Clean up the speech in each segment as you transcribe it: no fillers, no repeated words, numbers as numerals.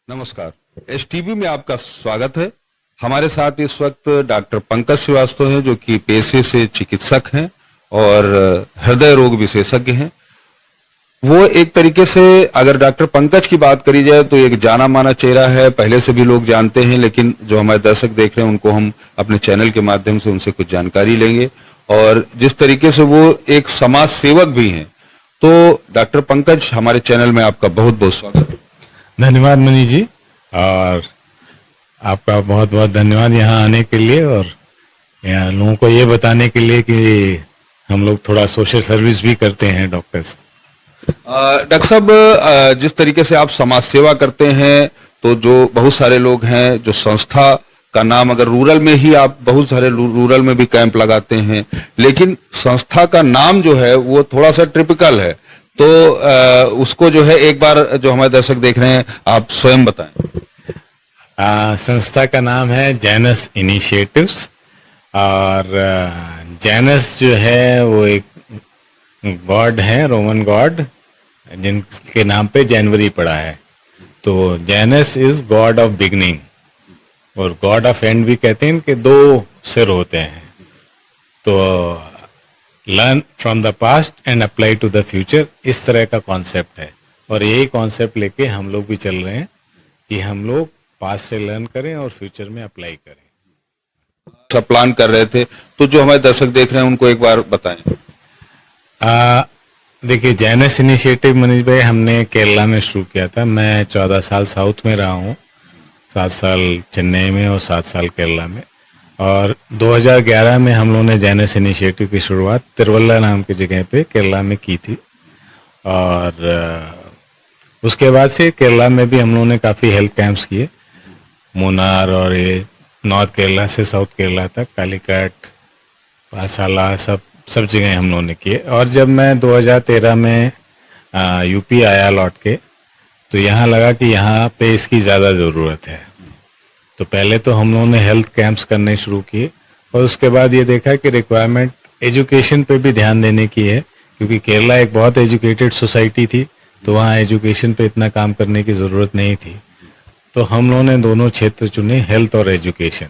नमस्कार। एसटीवी में आपका स्वागत है। हमारे साथ इस वक्त डॉक्टर पंकज श्रीवास्तव हैं, जो कि पेशे से चिकित्सक हैं और हृदय रोग विशेषज्ञ हैं। वो एक तरीके से, अगर डॉक्टर पंकज की बात करी जाए तो एक जाना माना चेहरा है, पहले से भी लोग जानते हैं, लेकिन जो हमारे दर्शक देख रहे हैं उनको हम अपने चैनल के माध्यम से उनसे कुछ जानकारी लेंगे। और जिस तरीके से वो एक समाज सेवक भी हैं, तो डॉक्टर पंकज, हमारे चैनल में आपका बहुत बहुत स्वागत है। धन्यवाद मनीष जी, और आपका बहुत बहुत धन्यवाद यहाँ आने के लिए और यहाँ लोगों को ये बताने के लिए कि हम लोग थोड़ा सोशल सर्विस भी करते हैं डॉक्टर्स। डॉक्टर साहब, जिस तरीके से आप समाज सेवा करते हैं, तो जो बहुत सारे लोग हैं, जो संस्था का नाम, अगर रूरल में ही आप बहुत सारे रूरल में भी कैंप लगाते हैं, लेकिन संस्था का नाम जो है वो थोड़ा सा टिपिकल है, तो उसको जो है एक बार जो हमारे दर्शक देख रहे हैं आप स्वयं बताएं। संस्था का नाम है जैनस इनिशिएटिव्स, और जैनस जो है वो एक गॉड है, रोमन गॉड, जिनके नाम पे जनवरी पड़ा है। तो Janus is god of beginning, और गॉड ऑफ एंड भी कहते हैं। इनके दो सिर होते हैं। तो learn from the past and apply to the future, इस तरह का कॉन्सेप्ट है। और यही कॉन्सेप्ट लेके हम लोग भी चल रहे हैं कि हम लोग पास्ट से लर्न करें और फ्यूचर में अप्लाई करें। सब प्लान कर रहे थे, तो जो हमारे दर्शक देख रहे हैं उनको एक बार बताएं। देखिए, जैनस इनिशिएटिव मनीष भाई हमने केरला में शुरू किया था। मैं 14 साल साउथ में रहा हूँ, 7 साल चेन्नई में और 7 साल केरला में। और 2011 में हम लोगों ने जैनस इनिशिएटिव की शुरुआत तिरुवल्ला नाम की जगह पे केरला में की थी। और उसके बाद से केरला में भी हम लोगों ने काफ़ी हेल्थ कैंप्स किए, मुन्नार और ये नॉर्थ केरला से साउथ केरला तक, कालीकट, पासाला, सब जगह हम लोगों ने किए। और जब मैं 2013 में यूपी आया लौट के, तो यहाँ लगा कि यहाँ पे इसकी ज़्यादा ज़रूरत है। तो पहले तो हम लोगों ने हेल्थ कैंप्स करने शुरू किए, और उसके बाद ये देखा कि रिक्वायरमेंट एजुकेशन पे भी ध्यान देने की है, क्योंकि केरला एक बहुत एजुकेटेड सोसाइटी थी, तो वहाँ एजुकेशन पे इतना काम करने की ज़रूरत नहीं थी। तो हम लोगों ने दोनों क्षेत्र चुने, हेल्थ और एजुकेशन।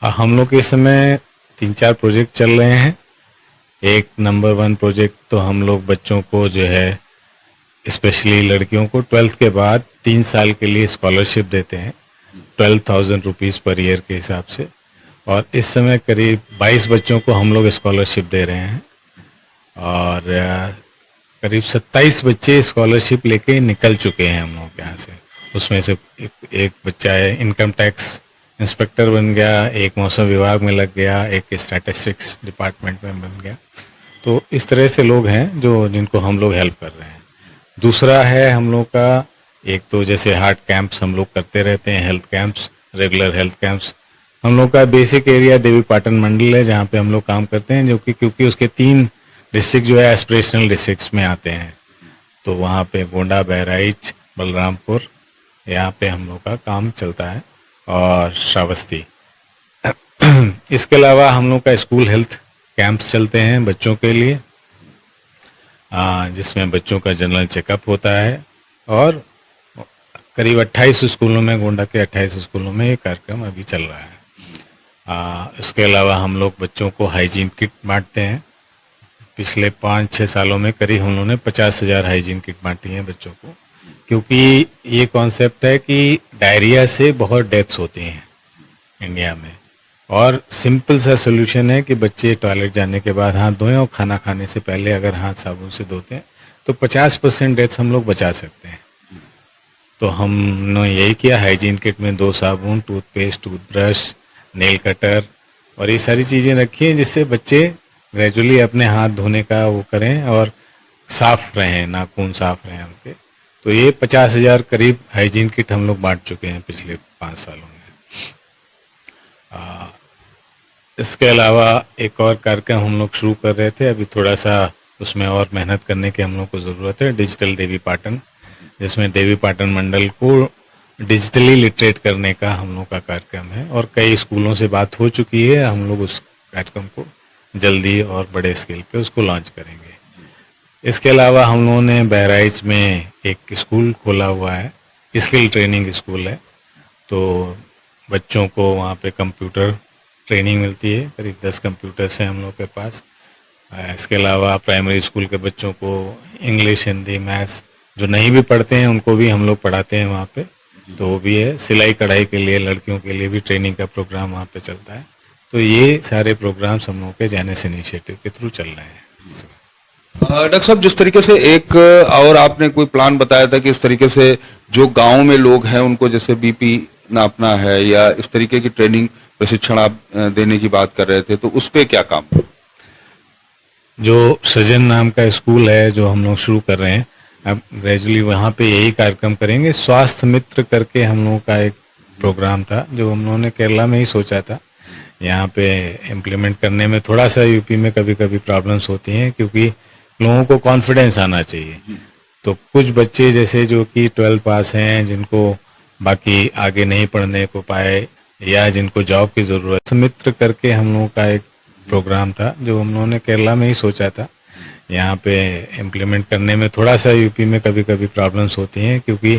हम लोग इस समय 3-4 प्रोजेक्ट चल रहे हैं। एक नंबर 1 प्रोजेक्ट तो हम लोग बच्चों को जो है, स्पेशली लड़कियों को 12th के बाद 3 साल के लिए स्कॉलरशिप देते हैं, 12,000 रुपीज़ पर ईयर के हिसाब से। और इस समय करीब 22 बच्चों को हम लोग स्कॉलरशिप दे रहे हैं, और करीब 27 बच्चे स्कॉलरशिप लेके निकल चुके हैं हम लोग यहाँ से। उसमें से एक बच्चा है इनकम टैक्स इंस्पेक्टर बन गया, एक मौसम विभाग में लग गया, एक स्टैटिस्टिक्स डिपार्टमेंट में बन गया। तो इस तरह से लोग हैं जो जिनको हम लोग हेल्प कर रहे हैं। दूसरा है हम लोग का, एक तो जैसे हार्ट कैंप्स हम लोग करते रहते हैं, health camps, regular health camps. हम लोग का बेसिक एरिया देवी पाटन मंडल है, जहाँ पे हम लोग काम करते हैं, जो कि क्योंकि उसके 3 डिस्ट्रिक्ट जो है एस्पिरेशनल डिस्ट्रिक्ट्स में आते हैं। तो वहाँ पे गोंडा, बहराइच, बलरामपुर, यहाँ पे हम लोग का काम चलता है, और श्रावस्ती। इसके अलावा हम लोग का स्कूल हेल्थ कैंप्स चलते हैं बच्चों के लिए, जिसमें बच्चों का जनरल चेकअप होता है। और करीब 28 स्कूलों में, गोंडा के 28 स्कूलों में ये कार्यक्रम अभी चल रहा है। इसके अलावा हम लोग बच्चों को हाइजीन किट बांटते हैं। पिछले 5-6 सालों में करीब हम लोगों ने 50,000 हाइजीन किट बांटी हैं बच्चों को, क्योंकि ये कॉन्सेप्ट है कि डायरिया से बहुत डेथ्स होती हैं इंडिया में, और सिंपल सा सोल्यूशन है कि बच्चे टॉयलेट जाने के बाद हाथ धोएं, और खाना खाने से पहले अगर हाथ साबुन से धोते हैं तो 50% डेथ्स हम लोग बचा सकते हैं। तो हमने यही किया, हाइजीन किट में 2 साबुन, टूथपेस्ट, टूथब्रश, नेल कटर और ये सारी चीज़ें रखी हैं, जिससे बच्चे ग्रेजुअली अपने हाथ धोने का वो करें और साफ रहें, नाखून साफ रहें उनके। तो ये 50,000 करीब हाइजीन किट हम लोग बांट चुके हैं पिछले 5 सालों में। इसके अलावा एक और कार्यक्रम हम लोग शुरू कर रहे थे, अभी थोड़ा सा उसमें और मेहनत करने की हम लोग को ज़रूरत है, डिजिटल देवी पाटन, जिसमें देवी पाटन मंडल को डिजिटली लिटरेट करने का हम लोग का कार्यक्रम है। और कई स्कूलों से बात हो चुकी है, हम लोग उस कार्यक्रम को जल्दी और बड़े स्केल पे उसको लॉन्च करेंगे। इसके अलावा हम लोगों ने बहराइच में एक स्कूल खोला हुआ है, स्किल ट्रेनिंग स्कूल है। तो बच्चों को वहाँ पे कंप्यूटर ट्रेनिंग मिलती है, करीब 10 कंप्यूटर्स हैं हम लोग के पास। इसके अलावा प्राइमरी स्कूल के बच्चों को इंग्लिश, हिंदी, मैथ्स जो नहीं भी पढ़ते हैं उनको भी हम लोग पढ़ाते हैं वहाँ पे। तो वो भी है। सिलाई कढ़ाई के लिए लड़कियों के लिए भी ट्रेनिंग का प्रोग्राम वहाँ पे चलता है। तो ये सारे प्रोग्राम्स हम लोग के जेनेस इनिशिएटिव के थ्रू चल रहे हैं। डॉक्टर साहब, जिस तरीके से एक और आपने कोई प्लान बताया था कि इस तरीके से जो गांव में लोग हैं उनको जैसे बीपी नापना है या इस तरीके की ट्रेनिंग प्रशिक्षण आप देने की बात कर रहे थे, तो उस पे क्या काम? जो सृजन नाम का स्कूल है जो हम लोग शुरू कर रहे हैं, अब ग्रेजुअली वहाँ पे यही कार्यक्रम करेंगे। स्वास्थ्य मित्र करके हम लोगों का एक प्रोग्राम था जो हम लोगों ने केरला में ही सोचा था। यहाँ पे इम्प्लीमेंट करने में थोड़ा सा यूपी में कभी कभी प्रॉब्लम्स होती हैं, क्योंकि लोगों को कॉन्फिडेंस आना चाहिए। तो कुछ बच्चे जैसे जो कि 12 पास हैं, जिनको बाकी आगे नहीं पढ़ने को पाए या जिनको जॉब की ज़रूरत, मित्र करके हम लोगों का एक प्रोग्राम था जो हम लोगों ने केरला में ही सोचा था। यहाँ पे इम्प्लीमेंट करने में थोड़ा सा यूपी में कभी कभी प्रॉब्लम्स होती हैं, क्योंकि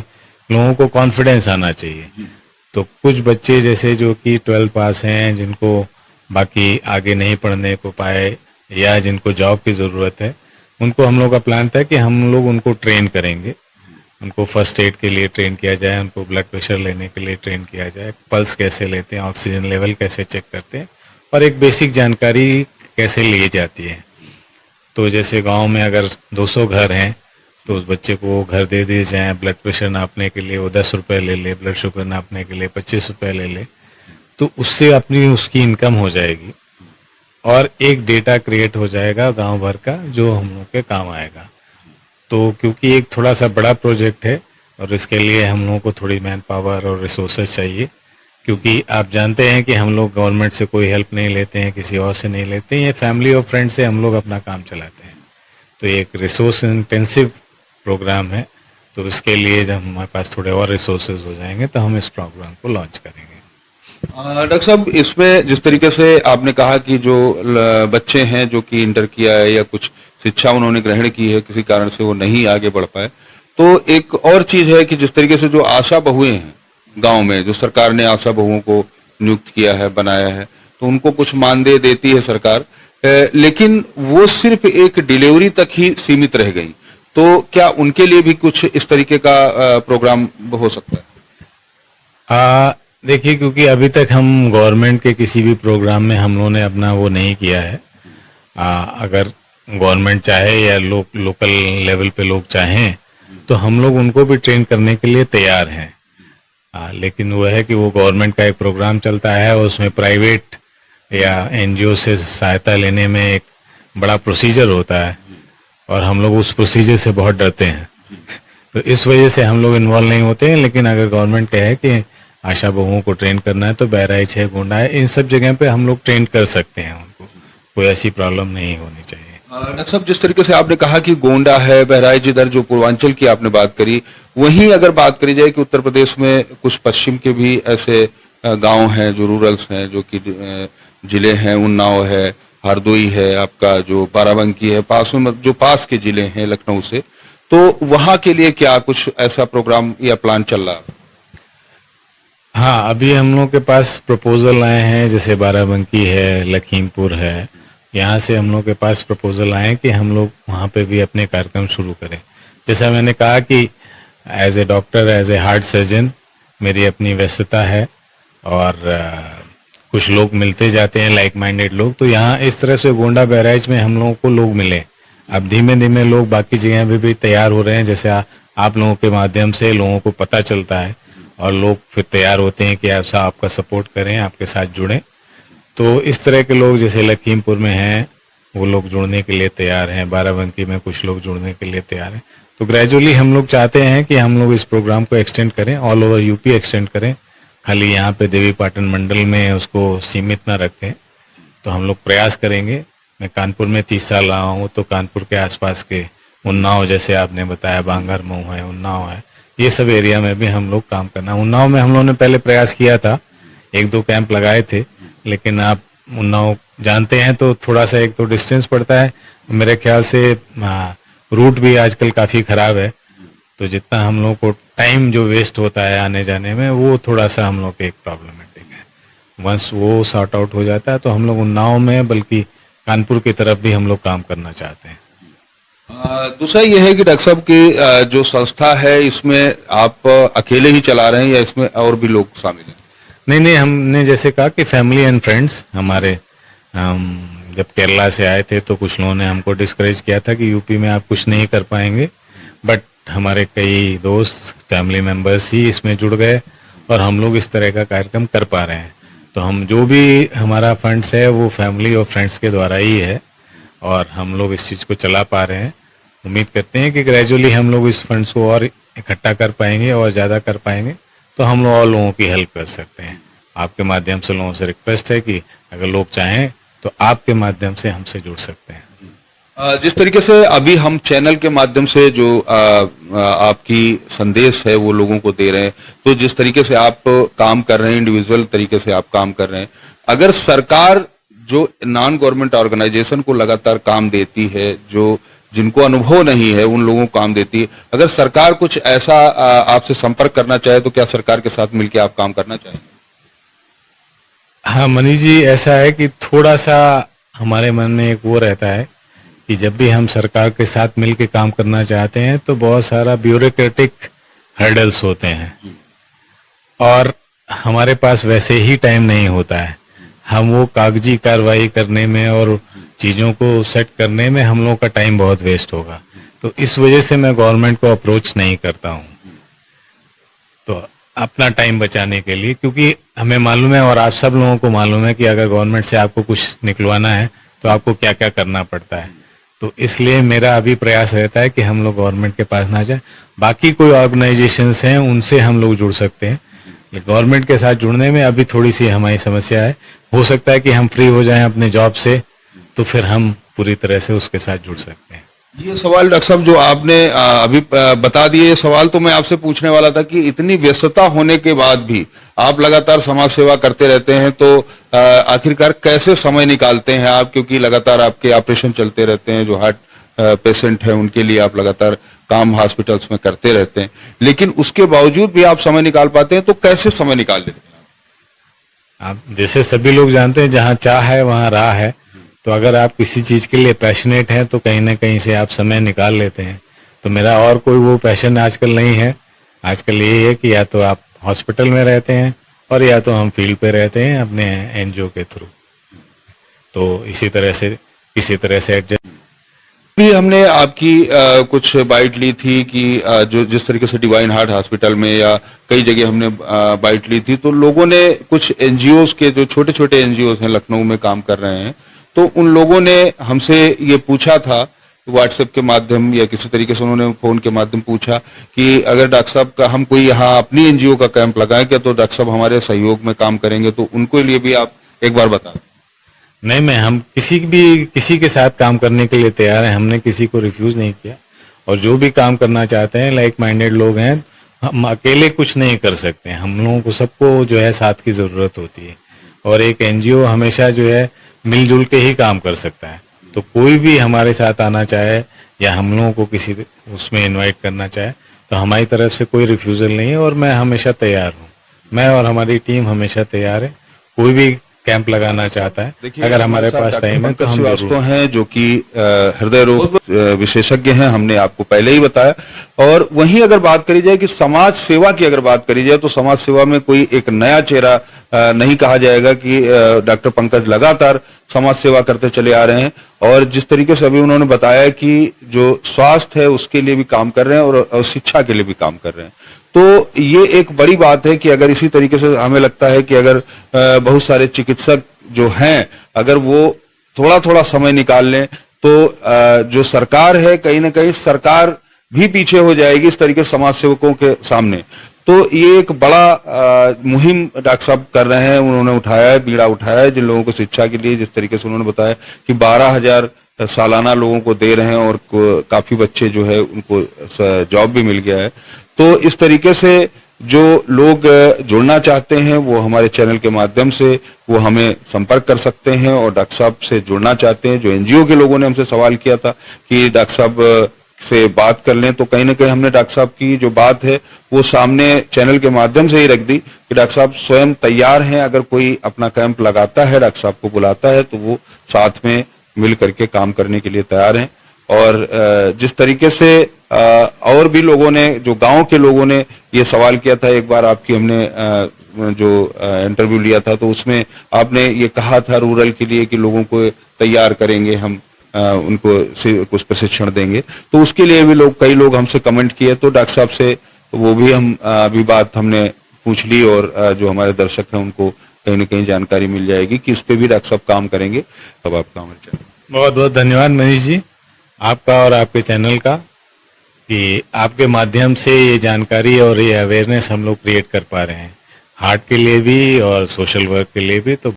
लोगों को कॉन्फिडेंस आना चाहिए। तो कुछ बच्चे जैसे जो कि 12 पास हैं, जिनको बाकी आगे नहीं पढ़ने को पाए या जिनको जॉब की ज़रूरत है, उनको हम लोग का प्लान था कि हम लोग उनको ट्रेन करेंगे। उनको फर्स्ट एड के लिए ट्रेन किया जाए, उनको ब्लड प्रेशर लेने के लिए ट्रेन किया जाए, पल्स कैसे लेते हैं, ऑक्सीजन लेवल कैसे चेक करते हैं और एक बेसिक जानकारी कैसे ली जाती है। तो जैसे गांव में अगर 200 घर हैं तो उस बच्चे को घर दे दिए जाए, ब्लड प्रेशर नापने के लिए वो 10 रुपये ले ले, ब्लड शुगर नापने के लिए 25 रुपये ले ले, तो उससे अपनी उसकी इनकम हो जाएगी और एक डेटा क्रिएट हो जाएगा गांव भर का जो हम लोग के काम आएगा। तो क्योंकि एक थोड़ा सा बड़ा प्रोजेक्ट है और इसके लिए हम लोगों को थोड़ी मैन पावर और रिसोर्सेज चाहिए, क्योंकि आप जानते हैं कि हम लोग गवर्नमेंट से कोई हेल्प नहीं लेते हैं, किसी और से नहीं लेते हैं, ये फैमिली और फ्रेंड से हम लोग अपना काम चलाते हैं। तो एक रिसोर्स इंटेंसिव प्रोग्राम है। तो इसके लिए जब हमारे पास थोड़े और रिसोर्सेज हो जाएंगे तो हम इस प्रोग्राम को लॉन्च करेंगे। डॉक्टर साहब, इसमें जिस तरीके से आपने कहा कि जो बच्चे हैं जो कि इंटर किया है या कुछ शिक्षा उन्होंने ग्रहण की है, किसी कारण से वो नहीं आगे बढ़ पाए, तो एक और चीज है कि जिस तरीके से जो आशा बहुएं हैं गांव में, जो सरकार ने आशा बहुओं को नियुक्त किया है, बनाया है, तो उनको कुछ मानदेय देती है सरकार, लेकिन वो सिर्फ एक डिलीवरी तक ही सीमित रह गई। तो क्या उनके लिए भी कुछ इस तरीके का प्रोग्राम हो सकता है? देखिए, क्योंकि अभी तक हम गवर्नमेंट के किसी भी प्रोग्राम में हम लोगों ने अपना वो नहीं किया है। अगर गवर्नमेंट चाहे या लोकल लेवल पे लोग चाहें तो हम लोग उनको भी ट्रेन करने के लिए तैयार हैं। लेकिन वो है कि वो गवर्नमेंट का एक प्रोग्राम चलता है और उसमें प्राइवेट या एनजीओ से सहायता लेने में एक बड़ा प्रोसीजर होता है और हम लोग उस प्रोसीजर से बहुत डरते हैं। तो इस वजह से हम लोग इन्वॉल्व नहीं होते हैं। लेकिन अगर गवर्नमेंट कहे कि आशा बहुओं को ट्रेन करना है तो बहराइच है, गोंडा है, इन सब जगह पे हम लोग ट्रेन कर सकते हैं उनको, कोई ऐसी प्रॉब्लम नहीं होनी चाहिए। डॉक्टर साहब, जिस तरीके से आपने कहा कि गोंडा है, बहराइच, इधर जो पूर्वांचल की आपने बात करी, वहीं अगर बात करी जाए कि उत्तर प्रदेश में कुछ पश्चिम के भी ऐसे गांव हैं जो रूरल्स हैं, जो कि जिले हैं, उन्नाव है, हरदोई है, आपका जो बाराबंकी है, पास में जो पास के जिले हैं लखनऊ से, तो वहां के लिए क्या कुछ ऐसा प्रोग्राम या प्लान चल रहा है? हाँ, अभी हम लोग के पास प्रपोजल आए हैं, जैसे बाराबंकी है, लखीमपुर है, यहाँ से हम लोग के पास प्रपोजल आए हैं कि हम लोग वहाँ पे भी अपने कार्यक्रम शुरू करें। जैसा मैंने कहा कि as a doctor, as a heart surgeon मेरी अपनी व्यस्तता है और कुछ लोग मिलते जाते हैं, लाइक माइंडेड लोग। तो यहाँ इस तरह से गोंडा बहराइच में हम लोगों को लोग मिले। अब धीमे धीमे लोग बाकी जगह पे भी तैयार हो रहे हैं, जैसे आप लोगों के माध्यम से लोगों को पता चलता है और लोग फिर तैयार होते हैं कि ऐसा आपका सपोर्ट करें, आपके साथ जुड़ें। तो इस तरह के लोग जैसे लखीमपुर में हैं, वो लोग जुड़ने के लिए तैयार हैं, बाराबंकी में कुछ लोग जुड़ने के लिए तैयार हैं। तो ग्रेजुअली हम लोग चाहते हैं कि हम लोग इस प्रोग्राम को एक्सटेंड करें, ऑल ओवर यूपी एक्सटेंड करें, खाली यहाँ पे देवी पाटन मंडल में उसको सीमित ना रखें। तो हम लोग प्रयास करेंगे। मैं कानपुर में 30 साल रहा हूँ, तो कानपुर के आसपास के उन्नाव, जैसे आपने बताया, बांगर मऊ है, उन्नाव है, ये सब एरिया में भी हम लोग काम करना। उन्नाव में हम लोगों ने पहले प्रयास किया था, 1-2 कैंप लगाए थे, लेकिन आप उन्नाव जानते हैं तो थोड़ा सा एक तो डिस्टेंस पड़ता है, मेरे ख्याल से रूट भी आजकल काफ़ी ख़राब है, तो जितना हम लोग को टाइम जो वेस्ट होता है आने जाने में, वो थोड़ा सा हम लोग के एक प्रॉब्लमेटिक है। वंस वो सॉर्ट आउट हो जाता है तो हम लोग उन्नाव में, बल्कि कानपुर की तरफ भी हम लोग काम करना चाहते हैं। दूसरा ये है कि डॉक्टर साहब की जो संस्था है इसमें आप अकेले ही चला रहे हैं या इसमें और भी लोग शामिल हैं? नहीं नहीं, हमने जैसे कहा कि फैमिली एंड फ्रेंड्स हमारे, हम जब केरला से आए थे तो कुछ लोगों ने हमको डिस्करेज किया था कि यूपी में आप कुछ नहीं कर पाएंगे, बट हमारे कई दोस्त, फैमिली मेंबर्स ही इसमें जुड़ गए और हम लोग इस तरह का कार्यक्रम कर पा रहे हैं। तो हम जो भी हमारा फंड्स है वो फैमिली और फ्रेंड्स के द्वारा ही है और हम लोग इस चीज़ को चला पा रहे हैं। उम्मीद करते हैं कि ग्रेजुअली हम लोग इस फंड्स को और इकट्ठा कर पाएंगे और ज़्यादा कर पाएंगे तो हम लोग और लोगों की हेल्प कर सकते हैं। आपके माध्यम से लोगों से रिक्वेस्ट है कि अगर लोग चाहें तो आपके माध्यम से हमसे जुड़ सकते हैं। जिस तरीके से अभी हम चैनल के माध्यम से जो आपकी संदेश है वो लोगों को दे रहे हैं, तो जिस तरीके से आप काम कर रहे हैं, इंडिविजुअल तरीके से आप काम कर रहे हैं, अगर सरकार जो नॉन गवर्नमेंट ऑर्गेनाइजेशन को लगातार काम देती है, जो जिनको अनुभव नहीं है उन लोगों को काम देती है, अगर सरकार कुछ ऐसा आपसे संपर्क करना चाहे तो क्या सरकार के साथ मिलकर आप काम करना चाहेंगे? हाँ मनीष जी, ऐसा है कि थोड़ा सा हमारे मन में एक वो रहता है कि जब भी हम सरकार के साथ मिलकर काम करना चाहते हैं तो बहुत सारा ब्यूरोक्रेटिक हर्डल्स होते हैं और हमारे पास वैसे ही टाइम नहीं होता है। हम वो कागजी कार्रवाई करने में और चीज़ों को सेट करने में हम लोगों का टाइम बहुत वेस्ट होगा, तो इस वजह से मैं गवर्नमेंट को अप्रोच नहीं करता हूँ। तो अपना टाइम बचाने के लिए, क्योंकि हमें मालूम है और आप सब लोगों को मालूम है कि अगर गवर्नमेंट से आपको कुछ निकलवाना है तो आपको क्या क्या करना पड़ता है, तो इसलिए मेरा अभी प्रयास रहता है कि हम लोग गवर्नमेंट के पास ना जाए। बाकी कोई ऑर्गेनाइजेशंस हैं उनसे हम लोग जुड़ सकते हैं, गवर्नमेंट के साथ जुड़ने में अभी थोड़ी सी हमारी समस्या है। हो सकता है कि हम फ्री हो जाएं अपने जॉब से तो फिर हम पूरी तरह से उसके साथ जुड़ सकते हैं। ये सवाल डॉक्टर साहब जो आपने अभी बता दिए, ये सवाल तो मैं आपसे पूछने वाला था कि इतनी व्यस्तता होने के बाद भी आप लगातार समाज सेवा करते रहते हैं, तो आखिरकार कैसे समय निकालते हैं आप? क्योंकि लगातार आपके ऑपरेशन चलते रहते हैं, जो हार्ट पेशेंट है उनके लिए आप लगातार काम हॉस्पिटल्स में करते रहते हैं, लेकिन उसके बावजूद भी आप समय निकाल पाते हैं, तो कैसे समय निकाल लेते हैं आप? जैसे सभी लोग जानते हैं, जहाँ चाह है वहाँ राह है। तो अगर आप किसी चीज के लिए पैशनेट हैं तो कहीं ना कहीं से आप समय निकाल लेते हैं। तो मेरा और कोई वो पैशन आजकल नहीं है। आजकल यही है कि या तो आप हॉस्पिटल में रहते हैं और या तो हम फील्ड पे रहते हैं अपने एनजीओ के थ्रू। तो इसी तरह से किसी तरह से एडजस्ट। भी हमने आपकी कुछ बाइट ली थी कि जो जिस तरीके से डिवाइन हार्ट हॉस्पिटल में या कई जगह हमने बाइट ली थी, तो लोगों ने कुछ एनजीओ के, जो छोटे छोटे एनजीओ हैं लखनऊ में काम कर रहे हैं, तो उन लोगों ने हमसे ये पूछा था व्हाट्सएप के माध्यम या किसी तरीके से उन्होंने फोन के माध्यम पूछा कि अगर डॉक्टर साहब का हम कोई यहाँ अपनी एनजीओ का कैंप लगाएं क्या, तो डॉक्टर साहब हमारे सहयोग में काम करेंगे, तो उनको लिए भी आप एक बार बता दें। नहीं, हम किसी के साथ काम करने के लिए तैयार हैं। हमने किसी को रिफ्यूज नहीं किया और जो भी काम करना चाहते हैं, लाइक माइंडेड लोग हैं, हम अकेले कुछ नहीं कर सकते। हम लोगों को सबको जो है साथ की जरूरत होती है और एक एनजीओ हमेशा जो है मिलजुल के ही काम कर सकता है। तो कोई भी हमारे साथ आना चाहे या हम लोगों को किसी उसमें इनवाइट करना चाहे तो हमारी तरफ से कोई रिफ्यूजल नहीं है और मैं हमेशा तैयार हूँ। मैं और हमारी टीम हमेशा तैयार है, कोई भी कैंप लगाना चाहता है। अगर हमारे पास टाइम है तो हम श्रीवास्तव हैं जो कि हृदय रोग विशेषज्ञ हैं, हमने आपको पहले ही बताया। और वहीं अगर बात करी जाए कि समाज सेवा की अगर बात करी जाए तो समाज सेवा में कोई एक नया चेहरा नहीं कहा जाएगा कि डॉक्टर पंकज लगातार समाज सेवा करते चले आ रहे हैं और जिस तरीके से अभी उन्होंने बताया कि जो स्वास्थ्य है उसके लिए भी काम कर रहे हैं और शिक्षा के लिए भी काम कर रहे हैं, तो ये एक बड़ी बात है कि अगर इसी तरीके से हमें लगता है कि अगर बहुत सारे चिकित्सक जो हैं अगर वो थोड़ा थोड़ा समय निकाल लें तो जो सरकार है कहीं ना कहीं सरकार भी पीछे हो जाएगी इस तरीके से समाज सेवकों के सामने। तो ये एक बड़ा मुहिम डॉक्टर साहब कर रहे हैं, उन्होंने उठाया है, बीड़ा उठाया है जिन लोगों को शिक्षा के लिए, जिस तरीके से उन्होंने बताया कि 12,000 सालाना लोगों को दे रहे हैं और काफी बच्चे जो है उनको जॉब भी मिल गया है। तो इस तरीके से जो लोग जुड़ना चाहते हैं वो हमारे चैनल के माध्यम से वो हमें संपर्क कर सकते हैं और डॉक्टर साहब से जुड़ना चाहते हैं। जो एनजीओ के लोगों ने हमसे सवाल किया था कि डॉक्टर साहब से बात कर लें, तो कहीं ना कहीं हमने डॉक्टर साहब की जो बात है वो सामने चैनल के माध्यम से ही रख दी कि डॉक्टर साहब स्वयं तैयार हैं, अगर कोई अपना कैंप लगाता है, डॉक्टर साहब को बुलाता है तो वो साथ में मिल करके काम करने के लिए तैयार हैं। और जिस तरीके से और भी लोगों ने, जो गांव के लोगों ने ये सवाल किया था, एक बार आपकी हमने जो इंटरव्यू लिया था तो उसमें आपने ये कहा था रूरल के लिए कि लोगों को तैयार करेंगे हम, उनको कुछ प्रशिक्षण देंगे, तो उसके लिए भी कई लोग हमसे कमेंट किए, तो डॉक्टर साहब से वो भी हम अभी बात हमने पूछ ली और जो हमारे दर्शक हैं उनको कहीं ना कहीं जानकारी मिल जाएगी कि इस पे भी डॉक्टर साहब काम करेंगे। तब आपका अमल चले। बहुत बहुत धन्यवाद मनीष जी, आपका और आपके चैनल का, कि आपके माध्यम से ये जानकारी और ये अवेयरनेस हम लोग क्रिएट कर पा रहे हैं, हार्ट के लिए भी और सोशल वर्क के लिए भी। तो